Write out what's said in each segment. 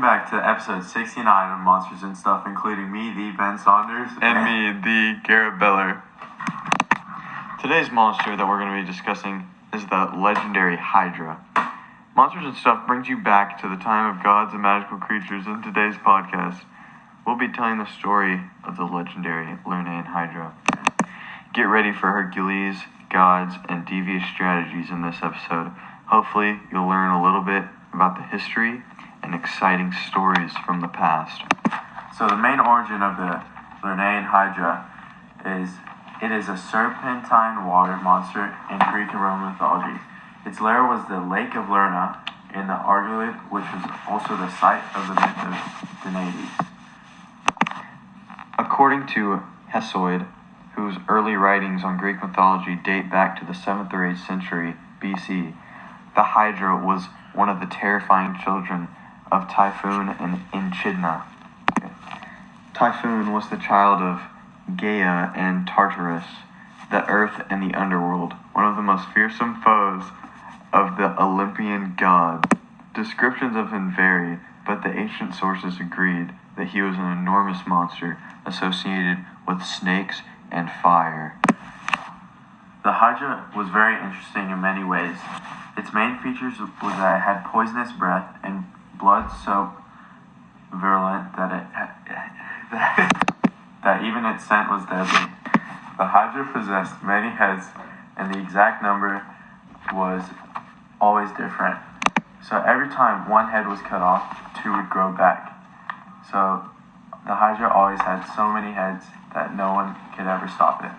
Welcome back to episode 69 of Monsters and Stuff, including me, the Ben Saunders, and me, the Garrett Beller. Today's monster that we're going to be discussing is the legendary Hydra. Monsters and Stuff brings you back to the time of gods and magical creatures. In today's podcast, we'll be telling the story of the legendary Lernaean Hydra. Get ready for Hercules, gods, and devious strategies in this episode. Hopefully, you'll learn a little bit about the history and exciting stories from the past. So the main origin of the Lernaean Hydra is it is a serpentine water monster in Greek and Roman mythology. Its lair was the Lake of Lerna in the Argolid, which was also the site of the myth of Danaides. According to Hesiod, whose early writings on Greek mythology date back to the 7th or 8th century BC, the Hydra was one of the terrifying children of Typhon and Echidna. Typhon was the child of Gaia and Tartarus, the earth and the underworld, one of the most fearsome foes of the Olympian gods. Descriptions of him vary, but the ancient sources agreed that he was an enormous monster associated with snakes and fire. The Hydra was very interesting in many ways. Its main features was that it had poisonous breath and blood so virulent that that even its scent was deadly. The Hydra possessed many heads, and the exact number was always different. So every time one head was cut off, two would grow back. So the Hydra always had so many heads that no one could ever stop it.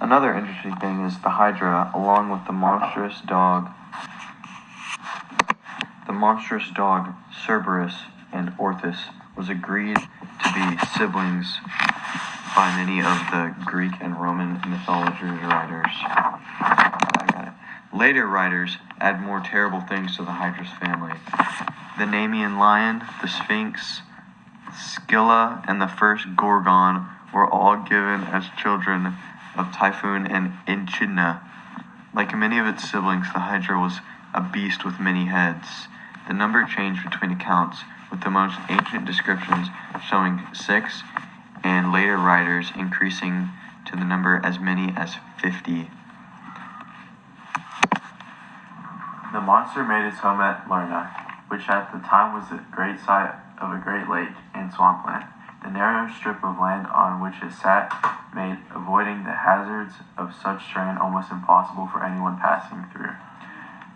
Another interesting thing is the Hydra, along with the monstrous dog Cerberus and Orthus, was agreed to be siblings by many of the Greek and Roman mythology writers. Later writers add more terrible things to the Hydra's family. The Nemean lion, the Sphinx, Scylla, and the first Gorgon were all given as children of Typhon and Echidna. Like many of its siblings, the Hydra was a beast with many heads. The number changed between accounts, with the most ancient descriptions showing 6, and later writers increasing to the number as many as 50. The monster made its home at Lerna, which at the time was the great site of a great lake and swampland. The narrow strip of land on which it sat made avoiding the hazards of such terrain almost impossible for anyone passing through.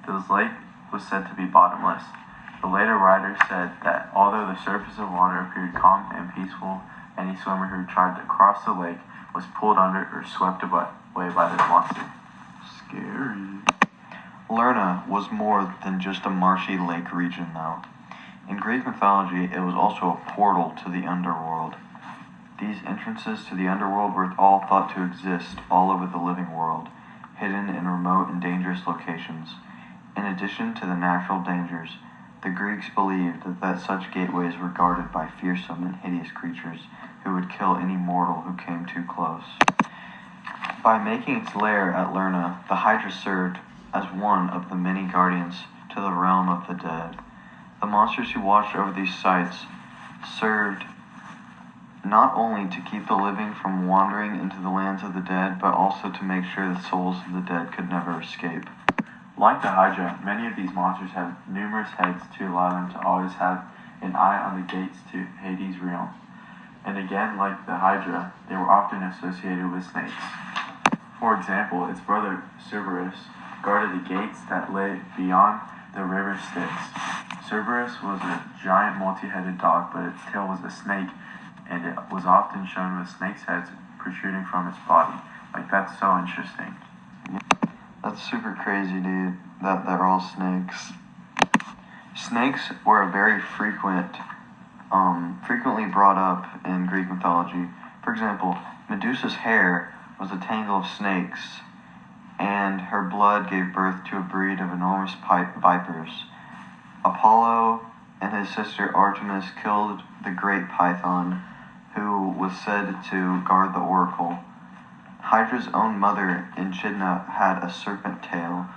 This lake was said to be bottomless. The later writers said that although the surface of water appeared calm and peaceful, any swimmer who tried to cross the lake was pulled under or swept away by this monster. Scary. Lerna was more than just a marshy lake region, though. In Greek mythology, it was also a portal to the underworld. These entrances to the underworld were all thought to exist all over the living world, hidden in remote and dangerous locations. In addition to the natural dangers, the Greeks believed that such gateways were guarded by fearsome and hideous creatures who would kill any mortal who came too close. By making its lair at Lerna, the Hydra served as one of the many guardians to the realm of the dead. The monsters who watched over these sites served not only to keep the living from wandering into the lands of the dead, but also to make sure the souls of the dead could never escape. Like the Hydra, many of these monsters have numerous heads to allow them to always have an eye on the gates to Hades' realm. And again, like the Hydra, they were often associated with snakes. For example, its brother Cerberus guarded the gates that lay beyond the river Styx. Cerberus was a giant multi-headed dog, but its tail was a snake, and it was often shown with snakes' heads protruding from its body. Like, that's so interesting. That's super crazy, dude, that they're all snakes. Snakes were a very frequently brought up in Greek mythology. For example, Medusa's hair was a tangle of snakes, and her blood gave birth to a breed of enormous vipers. Apollo and his sister Artemis killed the great Python, who was said to guard the oracle. Hydra's own mother, Echidna, had a serpent tail.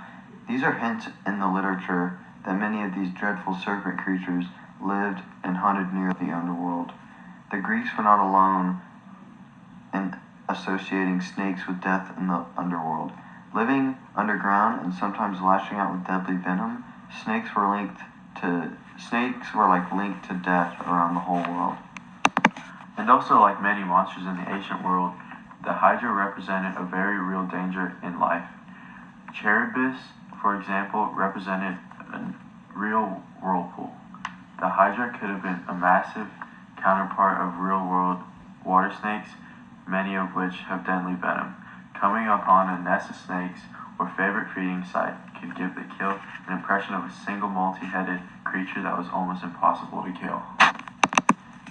These are hints in the literature that many of these dreadful serpent creatures lived and hunted near the underworld. The Greeks were not alone in associating snakes with death in the underworld. Living underground and sometimes lashing out with deadly venom, snakes were linked to death around the whole world. And also, like many monsters in the ancient world, the Hydra represented a very real danger in life. Charybdis, for example, represented a real whirlpool. The Hydra could have been a massive counterpart of real-world water snakes, many of which have deadly venom. Coming upon a nest of snakes or favorite feeding site could give the kill an impression of a single multi-headed creature that was almost impossible to kill.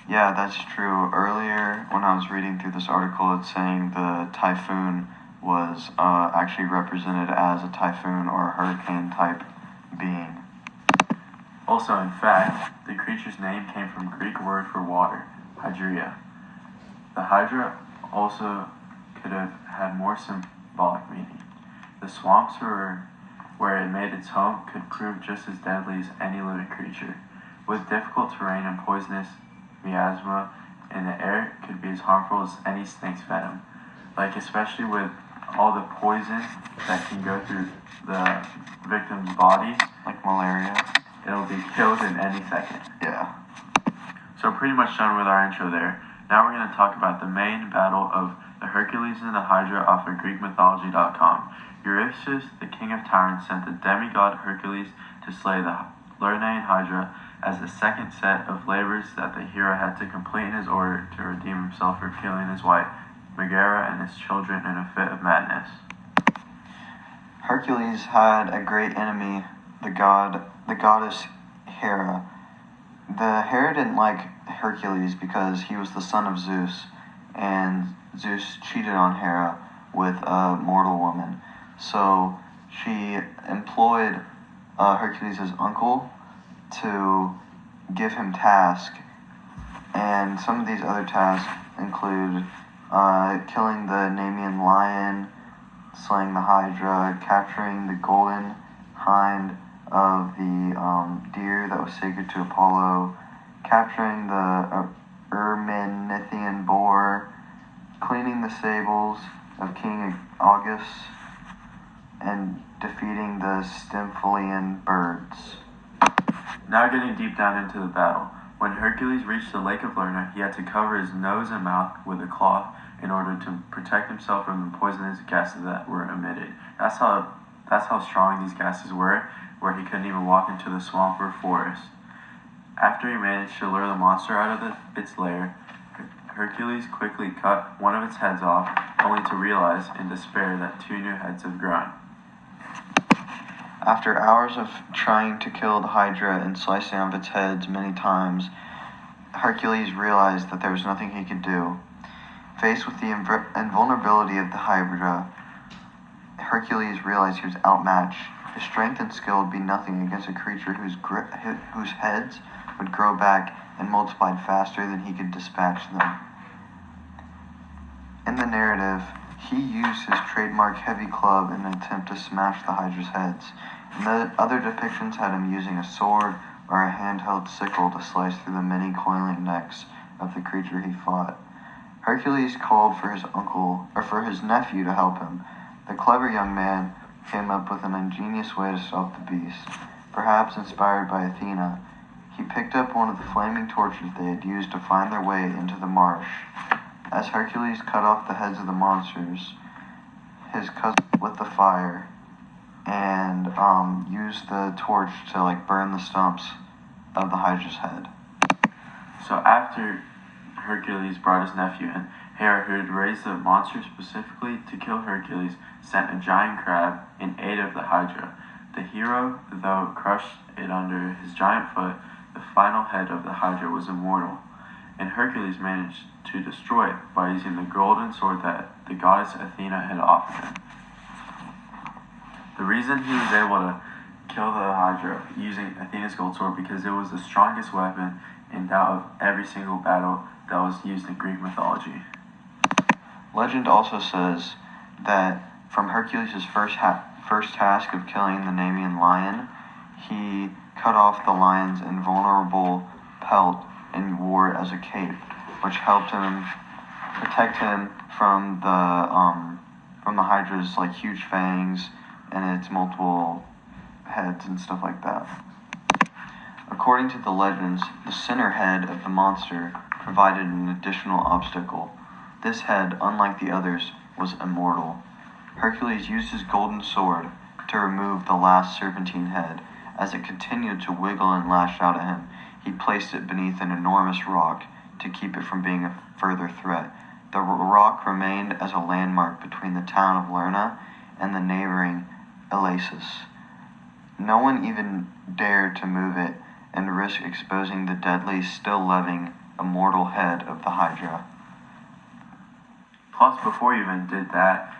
Yeah, that's true. Earlier, when I was reading through this article, it's saying the typhoon was actually represented as a typhoon or a hurricane type being. Also, in fact, the creature's name came from Greek word for water, hydria. The Hydra also could have had more symbolic meaning. The swamps where it made its home could prove just as deadly as any living creature. With difficult terrain and poisonous miasma in the air, it could be as harmful as any snake's venom. Like, especially with all the poison that can go through the victim's bodies, Like malaria. it'll be killed in any second. Yeah. So pretty much done with our intro there. Now we're going to talk about the main battle of the Hercules and the Hydra off of GreekMythology.com. Eurystheus, the king of tyrants, sent the demigod Hercules to slay the Lernaean Hydra as the second set of labors that the hero had to complete in his order to redeem himself for killing his wife, Megara, and his children in a fit of madness. Hercules had a great enemy, the goddess Hera. The Hera didn't like Hercules because he was the son of Zeus, and Zeus cheated on Hera with a mortal woman. So she employed Hercules' uncle to give him tasks, and some of these other tasks include killing the Nemean lion, slaying the Hydra, capturing the golden hind of the deer that was sacred to Apollo, capturing the Erminithian boar, cleaning the stables of King August, and defeating the Stymphalian birds. Now getting deep down into the battle. When Hercules reached the Lake of Lerna, he had to cover his nose and mouth with a cloth in order to protect himself from the poisonous gases that were emitted. That's how strong these gases were, where he couldn't even walk into the swamp or forest. After he managed to lure the monster out of its lair, Hercules quickly cut one of its heads off, only to realize in despair that two new heads had grown. After hours of trying to kill the Hydra and slicing off its heads many times, Hercules realized that there was nothing he could do. Faced with the invulnerability of the Hydra, Hercules realized he was outmatched. His strength and skill would be nothing against a creature whose heads would grow back and multiplied faster than he could dispatch them. In the narrative, he used his trademark heavy club in an attempt to smash the Hydra's heads, and the other depictions had him using a sword or a handheld sickle to slice through the many coiling necks of the creature he fought. Hercules called for his nephew to help him. The clever young man came up with an ingenious way to stop the beast. Perhaps inspired by Athena, he picked up one of the flaming torches they had used to find their way into the marsh. As Hercules cut off the heads of the monsters, his cousin lit the fire and used the torch to burn the stumps of the Hydra's head. So after Hercules brought his nephew in, Hera, who had raised the monster specifically to kill Hercules, sent a giant crab in aid of the Hydra. The hero, though, crushed it under his giant foot. The final head of the Hydra was immortal, and Hercules managed to destroy it by using the golden sword that the goddess Athena had offered him. The reason he was able to kill the Hydra using Athena's gold sword because it was the strongest weapon in that of every single battle that was used in Greek mythology. Legend also says that from Hercules' first task of killing the Nemean lion, he cut off the lion's invulnerable pelt and wore it as a cape, which helped him protect him from the Hydra's like huge fangs and its multiple heads and stuff like that. According to the legends, the center head of the monster provided an additional obstacle. This head, unlike the others, was immortal. Hercules used his golden sword to remove the last serpentine head. As it continued to wiggle and lash out at him, he placed it beneath an enormous rock to keep it from being a further threat. The rock remained as a landmark between the town of Lerna and the neighboring Elasus. No one even dared to move it and risk exposing the deadly, still-living, immortal head of the Hydra. Plus, before he even did that,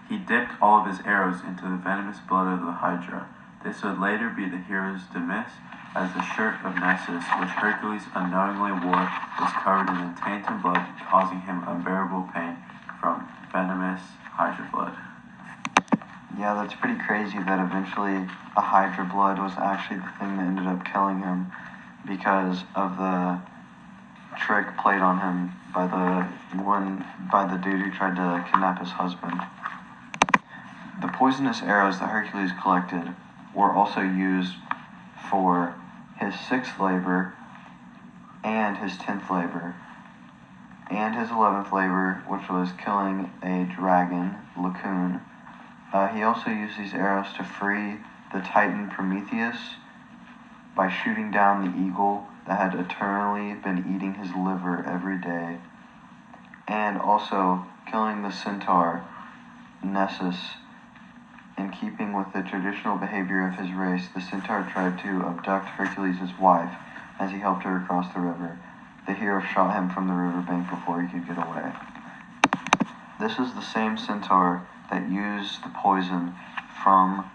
he dipped all of his arrows into the venomous blood of the Hydra. This would later be the hero's demise, as the shirt of Nessus, which Hercules unknowingly wore, was covered in taint and blood, causing him unbearable pain from venomous Hydra blood. Yeah, that's pretty crazy that eventually the Hydra blood was actually the thing that ended up killing him because of the trick played on him by the dude who tried to kidnap his husband. The poisonous arrows that Hercules collected were also used for his 6th labor and his 10th labor and his 11th labor, which was killing a dragon, Lacoon. He also used these arrows to free the Titan Prometheus by shooting down the eagle that had eternally been eating his liver every day, and also killing the centaur, Nessus. In keeping with the traditional behavior of his race, the centaur tried to abduct Hercules' wife as he helped her across the river. The hero shot him from the riverbank before he could get away. This is the same centaur that used the poison from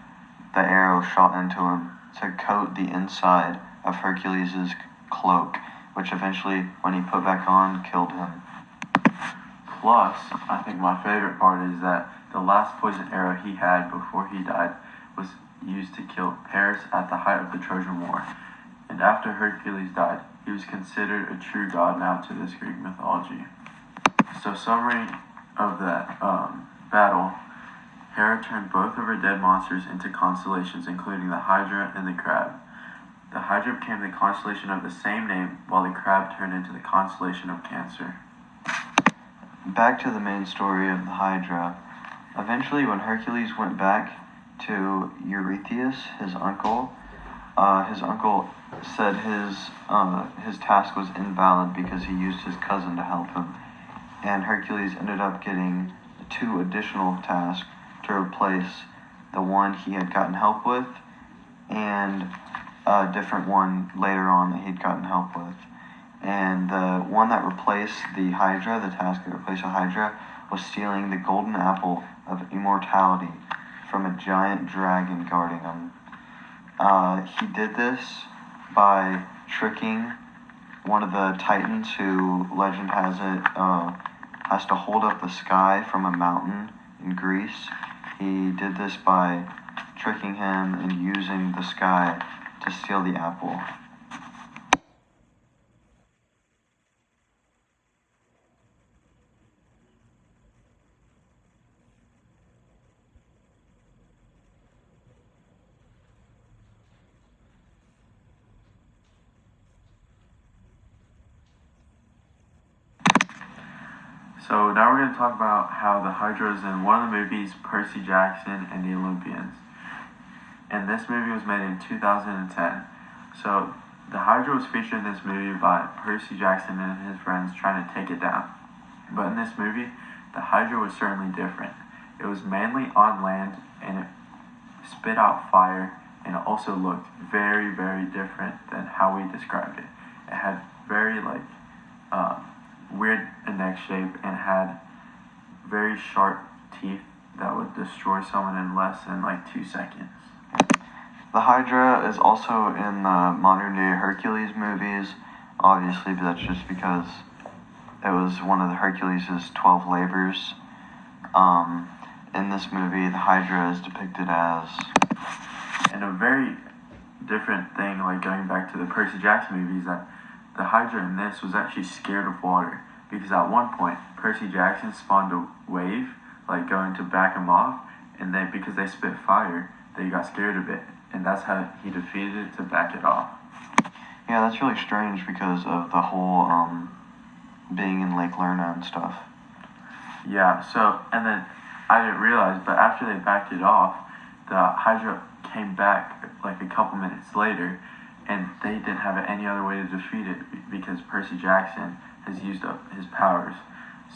the arrow shot into him to coat the inside of Hercules' cloak, which eventually, when he put back on, killed him. Plus, I think my favorite part is that the last poison arrow he had before he died was used to kill Paris at the height of the Trojan War. And after Hercules died, he was considered a true god now to this Greek mythology. So, summary of that battle, Hera turned both of her dead monsters into constellations, including the Hydra and the Crab. The Hydra became the constellation of the same name, while the Crab turned into the constellation of Cancer. Back to the main story of the Hydra. Eventually, when Hercules went back to Eurystheus, his uncle said his task was invalid because he used his cousin to help him. And Hercules ended up getting 2 additional tasks to replace the one he had gotten help with and a different one later on that he'd gotten help with. And the one that replaced the Hydra, the task that replaced the Hydra, was stealing the golden apple of immortality from a giant dragon guarding him. He did this by tricking one of the Titans who, legend has it, has to hold up the sky from a mountain in Greece. He did this by tricking him and using the sky to steal the apple. So now we're going to talk about how the Hydra is in one of the movies, Percy Jackson and the Olympians. And this movie was made in 2010. So the Hydra was featured in this movie by Percy Jackson and his friends trying to take it down. But in this movie, the Hydra was certainly different. It was mainly on land and it spit out fire, and it also looked very, very different than how we described it. It had very weird neck shape and had very sharp teeth that would destroy someone in less than 2 seconds. The Hydra is also in the modern day Hercules movies, obviously, but that's just because it was one of the Hercules' 12 labors. In this movie, the Hydra is depicted as... And a very different thing, going back to the Percy Jackson movies, that the Hydra in this was actually scared of water because at one point Percy Jackson spawned a wave, like going to back him off, and then because they spit fire, they got scared of it, and that's how he defeated it to back it off. Yeah, that's really strange because of the whole being in Lake Lerna and stuff. Yeah, so, and then I didn't realize, but after they backed it off, the Hydra came back like a couple minutes later, and they didn't have any other way to defeat it because Percy Jackson has used up his powers.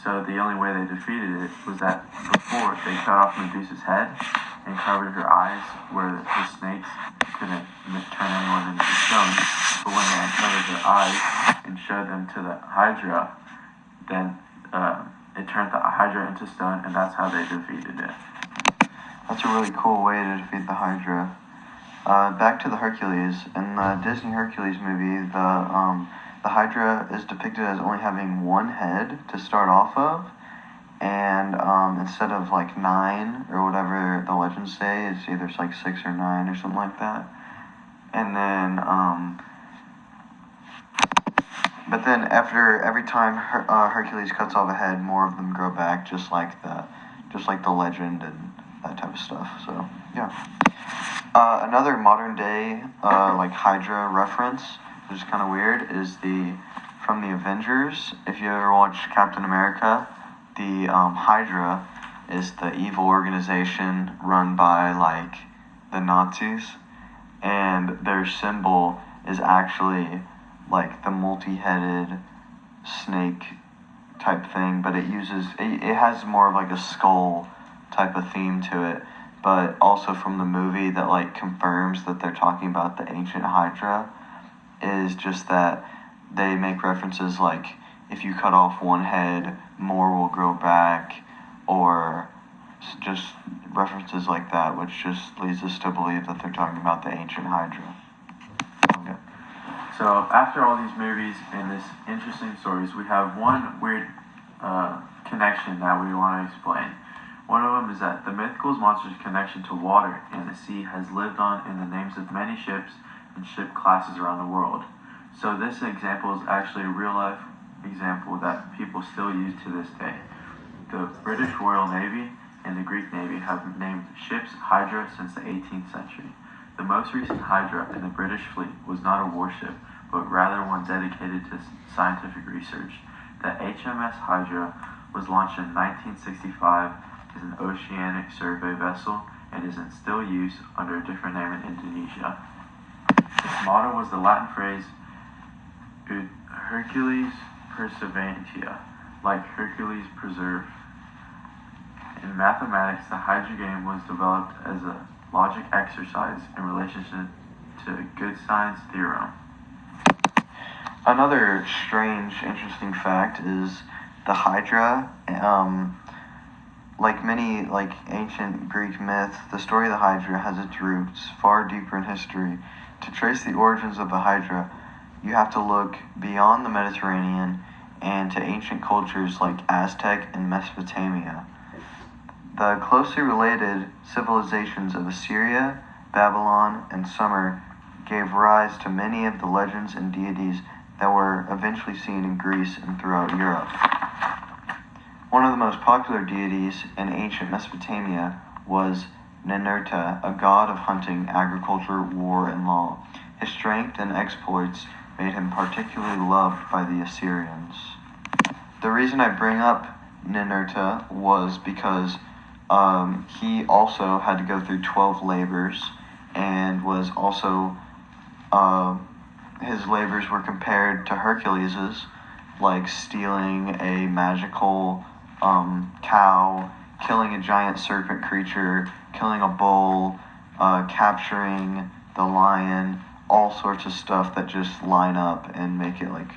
So the only way they defeated it was that before they cut off Medusa's head and covered her eyes where the snakes couldn't turn anyone into stone. But when they uncovered their eyes and showed them to the Hydra, then it turned the Hydra into stone, and that's how they defeated it. That's a really cool way to defeat the Hydra. Back to the Hercules. In the Disney Hercules movie, the Hydra is depicted as only having one head to start off of, and instead of like 9 or whatever the legends say, it's either like 6 or 9 or something like that. And then, but then after every time Hercules cuts off a head, more of them grow back, just like the legend and that type of stuff. So yeah. Another modern day like Hydra reference, which is kind of weird, is from the Avengers. If you ever watch Captain America, the Hydra is the evil organization run by like the Nazis, and their symbol is actually like the multi-headed snake type thing, but it has more of like a skull type of theme to it, but also from the movie that like confirms that they're talking about the ancient Hydra is just that they make references like if you cut off one head, more will grow back, or just references like that, which just leads us to believe that they're talking about the ancient Hydra. Okay. So after all these movies and this interesting stories, we have one weird connection that we want to explain. One of them is that the mythical monster's connection to water and the sea has lived on in the names of many ships and ship classes around the world. So this example is actually a real-life example that people still use to this day. The British Royal Navy and the Greek Navy have named ships Hydra since the 18th century. The most recent Hydra in the British fleet was not a warship, but rather one dedicated to scientific research. The HMS Hydra was launched in 1965 as an oceanic survey vessel and is in still use under a different name in Indonesia. Its motto was the Latin phrase Ut Hercules Perseverantia, like Hercules preserve. In mathematics, the Hydra game was developed as a logic exercise in relationship to a good science theorem. Another strange, interesting fact is the Hydra. Like many ancient Greek myth, the story of the Hydra has its roots far deeper in history. To trace the origins of the Hydra, you have to look beyond the Mediterranean and to ancient cultures like Aztec and Mesopotamia. The closely related civilizations of Assyria, Babylon, and Sumer gave rise to many of the legends and deities that were eventually seen in Greece and throughout Europe. One of the most popular deities in ancient Mesopotamia was Ninurta, a god of hunting, agriculture, war, and law. His strength and exploits made him particularly loved by the Assyrians. The reason I bring up Ninurta was because he also had to go through 12 labors and was also, his labors were compared to Hercules's, like stealing a magical cow, killing a giant serpent creature, killing a bull, capturing the lion, all sorts of stuff that just line up and make it like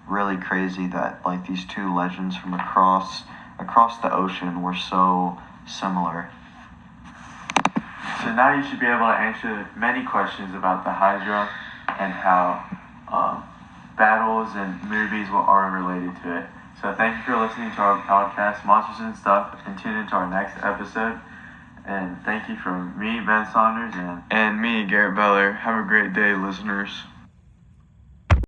really crazy that like these two legends from across the ocean were so similar. So now you should be able to answer many questions about the Hydra and how battles and movies are related to it. So thank you for listening to our podcast, Monsters and Stuff, and tune into our next episode. And thank you from me, Ben Saunders, and me, Garrett Beller. Have a great day, listeners.